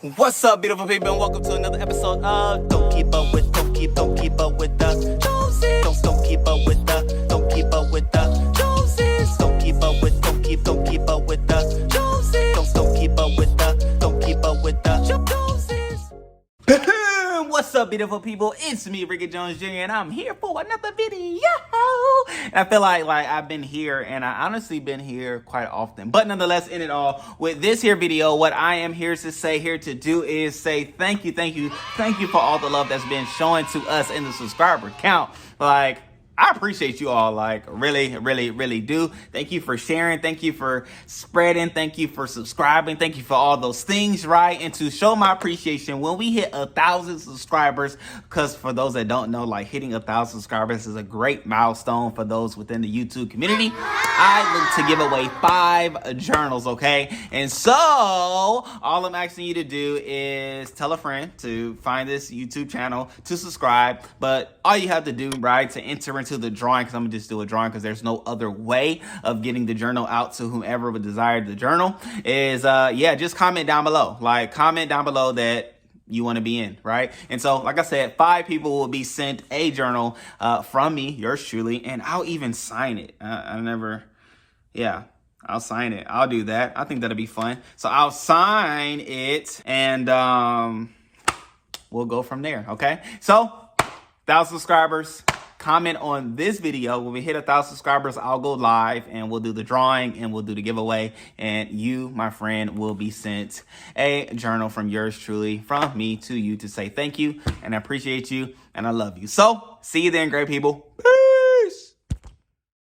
What's up, beautiful people, and welcome to another episode of Don't Keep Up with the Joneses. Don't keep up with the Joneses. Don't keep up with the Joneses. Don't keep up with the Joneses. Don't keep up with the Joneses. What's up, beautiful people? It's me, Rickey Jones Jr., and I'm here for another video. And I feel like I've been here, and I honestly been here quite often. But nonetheless, in it all, with this here video, what I am here to do is say thank you for all the love that's been shown to us in the subscriber count. I appreciate you all, really do. Thank you for sharing. Thank you for spreading. Thank you for subscribing. Thank you for all those things, right? And to show my appreciation, when we hit 1,000 subscribers, because for those that don't know, hitting 1,000 subscribers is a great milestone for those within the YouTube community. I look to give away 5 journals, okay? And so, all I'm asking you to do is tell a friend to find this YouTube channel, to subscribe, but all you have to do, right, to enter into the drawing, because I'm gonna just do a drawing because there's no other way of getting the journal out to whomever would desire the journal, is just comment down below. Comment down below that you want to be in, right? And so, like I said, 5 people will be sent a journal from me, yours truly, and I'll even sign it. I'll sign it. I'll do that. I think that'll be fun. So I'll sign it, and we'll go from there, okay? So, 1,000 subscribers. Comment on this video. When we hit 1,000 subscribers, I'll go live and we'll do the drawing and we'll do the giveaway. And you, my friend, will be sent a journal from yours truly, from me to you, to say thank you and I appreciate you and I love you. So, see you then, great people. Peace.